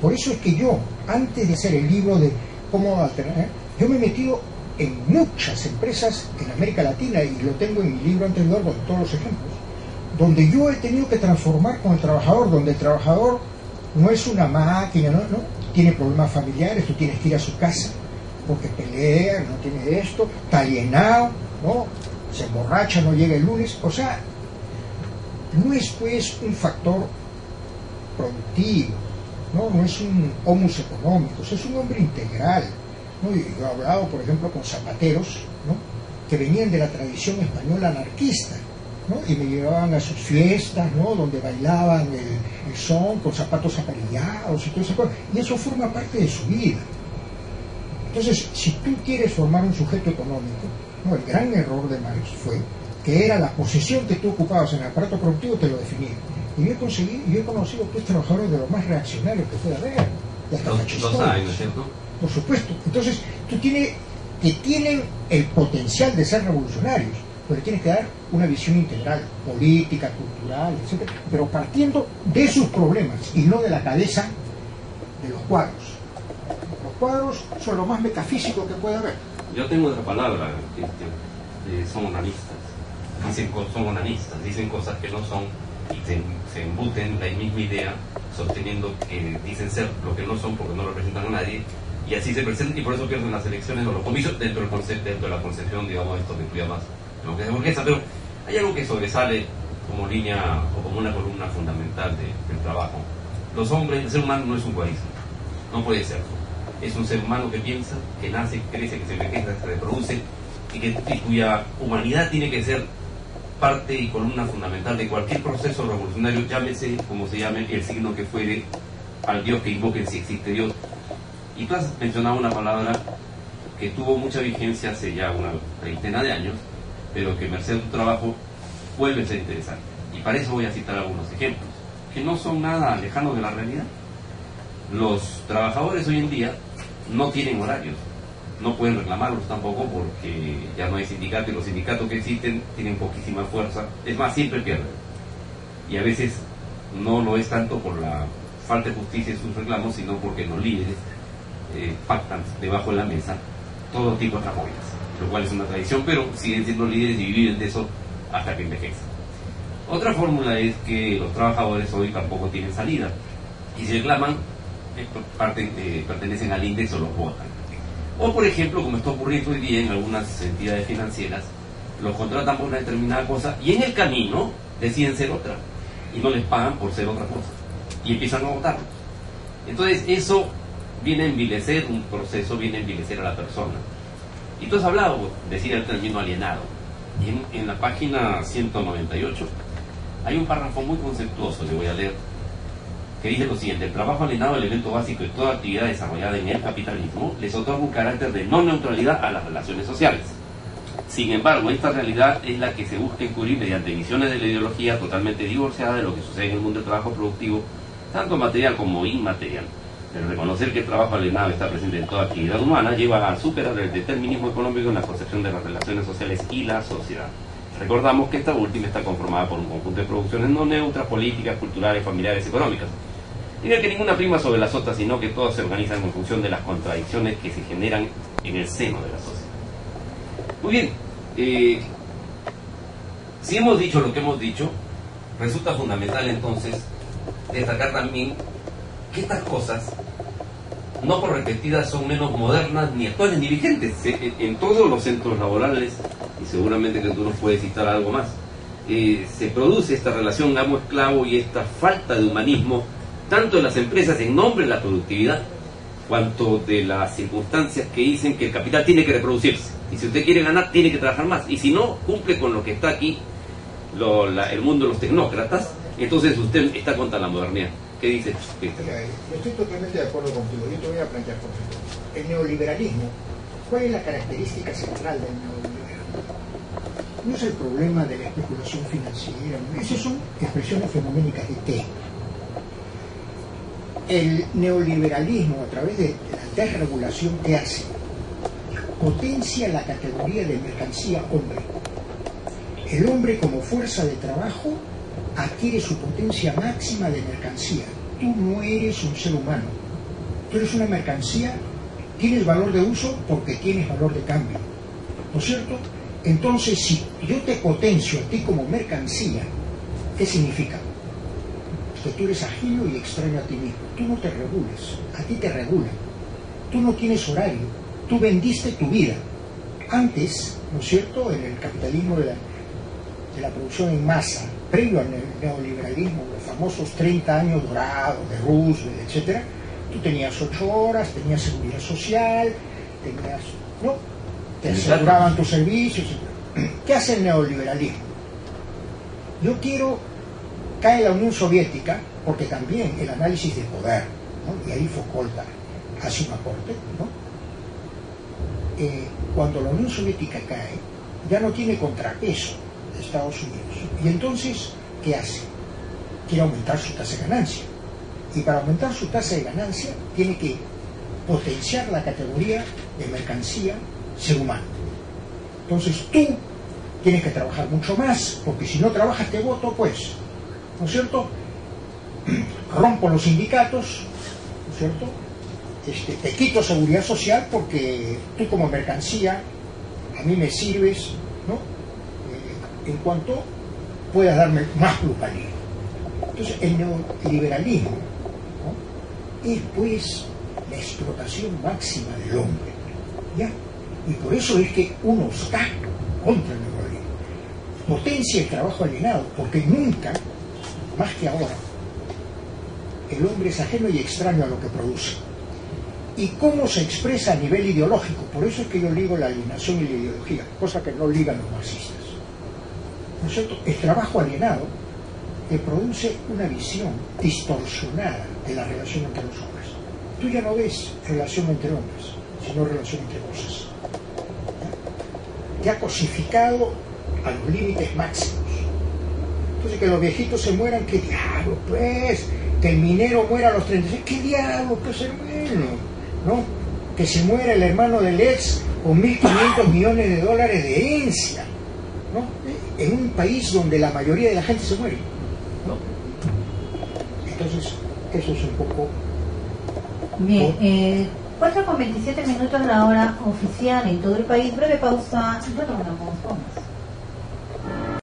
Por eso es que yo, antes de hacer el libro de cómo alternar, yo me he metido en muchas empresas en América Latina, y lo tengo en mi libro anterior con todos los ejemplos, donde yo he tenido que transformar con el trabajador, donde el trabajador no es una máquina, no, tiene problemas familiares, tú tienes que ir a su casa, porque pelea, no tiene esto, está alienado, ¿no? Se emborracha, no llega el lunes, o sea, no es pues un factor productivo, no es un homus económicos, es un hombre integral, ¿no? Y yo he hablado, por ejemplo, con zapateros, ¿no?, que venían de la tradición española anarquista, ¿no?, y me llevaban a sus fiestas, ¿no?, donde bailaban el son con zapatos aparillados y todo eso, y eso forma parte de su vida. Entonces, si tú quieres formar un sujeto económico, ¿no?, el gran error de Marx fue que era la posición que tú ocupabas en el aparato productivo, te lo definía. Y yo he conocido pues trabajadores de lo más reaccionarios que pueda haber, y hasta machistas, ¿cierto? Por supuesto. Entonces, tienen el potencial de ser revolucionarios, pero tienes que dar una visión integral, política, cultural, etc., pero partiendo de sus problemas y no de la cabeza de los cuadros. Los cuadros son lo más metafísico que puede haber. Yo tengo otra palabra, son onanistas. Son onanistas, dicen cosas que no son, y se embuten la misma idea, sosteniendo que dicen ser lo que no son porque no representan a nadie, y así se presentan, y por eso pierden las elecciones o los comicios dentro de la concepción, digamos, esto que tú llamas democracia burguesa. Pero hay algo que sobresale como línea o como una columna fundamental del trabajo. Los hombres, el ser humano no es un guarismo, no puede serlo. Es un ser humano que piensa, que nace, crece, que se envejece, se reproduce, y cuya humanidad tiene que ser parte y columna fundamental de cualquier proceso revolucionario, llámese como se llame, el signo que fuere, al Dios que invoquen si existe Dios. Y tú has mencionado una palabra que tuvo mucha vigencia hace ya una treintena de años, pero que merced a tu trabajo vuelve a ser interesante. Y para eso voy a citar algunos ejemplos, que no son nada lejanos de la realidad. Los trabajadores hoy en día no tienen horarios, no pueden reclamarlos tampoco porque ya no hay sindicatos, y los sindicatos que existen tienen poquísima fuerza, es más, siempre pierden. Y a veces no lo es tanto por la falta de justicia en sus reclamos, sino porque los líderes pactan debajo de la mesa todo tipo de tramoyas, lo cual es una tradición, pero siguen siendo líderes y viven de eso hasta que envejecen. Otra fórmula es que los trabajadores hoy tampoco tienen salida, y si reclaman, pertenecen al índice o los votan. O por ejemplo, como está ocurriendo hoy día en algunas entidades financieras, los contratan por una determinada cosa y en el camino deciden ser otra, y no les pagan por ser otra cosa, y empiezan a votarlos. Entonces eso viene a envilecer un proceso, viene a envilecer a la persona. Y tú has hablado, decía el término alienado, y en la página 198 hay un párrafo muy conceptuoso, le voy a leer, que dice lo siguiente: el trabajo alienado, el elemento básico de toda actividad desarrollada en el capitalismo, les otorga un carácter de no neutralidad a las relaciones sociales. Sin embargo, esta realidad es la que se busca encubrir mediante visiones de la ideología totalmente divorciadas de lo que sucede en el mundo del trabajo productivo, tanto material como inmaterial. El reconocer que el trabajo alienado está presente en toda actividad humana lleva a superar el determinismo económico en la concepción de las relaciones sociales y la sociedad. Recordamos que esta última está conformada por un conjunto de producciones no neutras, políticas, culturales, familiares, económicas. Y no hay que ninguna prima sobre las otras, sino que todas se organizan en función de las contradicciones que se generan en el seno de la sociedad. Muy bien, si hemos dicho lo que hemos dicho, resulta fundamental entonces destacar también que estas cosas, no por repetidas, son menos modernas, ni actuales, ni vigentes. En todos los centros laborales, y seguramente que tú nos puedes citar algo más, se produce esta relación amo-esclavo y esta falta de humanismo, tanto en las empresas en nombre de la productividad, cuanto de las circunstancias que dicen que el capital tiene que reproducirse. Y si usted quiere ganar, tiene que trabajar más. Y si no cumple con lo que está aquí, el mundo de los tecnócratas, entonces usted está contra la modernidad. ¿Qué dices, Cristian? Yo estoy totalmente de acuerdo contigo. Yo te voy a plantear, por ejemplo, el neoliberalismo. ¿Cuál es la característica central del neoliberalismo? No es el problema de la especulación financiera, esas son expresiones fenoménicas de té. El neoliberalismo, a través de la desregulación que hace, potencia la categoría de mercancía hombre. El hombre como fuerza de trabajo adquiere su potencia máxima de mercancía. tú no eres un ser humano, tú eres una mercancía, tienes valor de uso porque tienes valor de cambio, ¿no es cierto? Entonces, si yo te potencio a ti como mercancía, ¿qué significa? Que tú eres ajeno y extraño a ti mismo. Tú no te regules, a ti te regulan. Tú no tienes horario, tú vendiste tu vida. Antes, ¿no es cierto?, en el capitalismo de la producción en masa, previo al neoliberalismo, los famosos 30 años dorados de Roosevelt, etc., tú tenías 8 horas, tenías seguridad social, tenías, ¿no?, te aseguraban tus servicios. ¿Qué hace el neoliberalismo? Yo quiero, cae la Unión Soviética, porque también el análisis de poder, ¿no?, y ahí Foucault hace un aporte, ¿no? Cuando la Unión Soviética cae, ya no tiene contrapeso de Estados Unidos. Y entonces, ¿qué hace? Quiere aumentar su tasa de ganancia. Y para aumentar su tasa de ganancia, tiene que potenciar la categoría de mercancía ser humano. Entonces tú tienes que trabajar mucho más, porque si no trabajas te voto, pues, ¿no es cierto? Rompo los sindicatos, ¿no es cierto? Te quito seguridad social porque tú como mercancía a mí me sirves, ¿no?, en cuanto puedas darme más plusvalía. Entonces el neoliberalismo, ¿no?, es pues la explotación máxima del hombre, ¿ya? Y por eso es que uno está contra el neoliberalismo. Potencia el trabajo alienado, porque nunca, más que ahora, el hombre es ajeno y extraño a lo que produce. ¿Y cómo se expresa a nivel ideológico? Por eso es que yo ligo la alienación y la ideología, cosa que no ligan los marxistas, ¿no es cierto? El trabajo alienado te produce una visión distorsionada de la relación entre los hombres. Tú ya no ves relación entre hombres, sino relación entre cosas. Te ha cosificado a los límites máximos. Entonces, que los viejitos se mueran, ¿qué diablo, pues? Que el minero muera a los 36, ¿qué diablo, pues, hermano? ¿No? Que se muera el hermano del ex con 1.500 millones de dólares de herencia, ¿no?, en un país donde la mayoría de la gente se muere, ¿no? Entonces, eso es un poco... Bien, 4:27 la hora oficial en todo el país. Breve pausa y retornamos con más.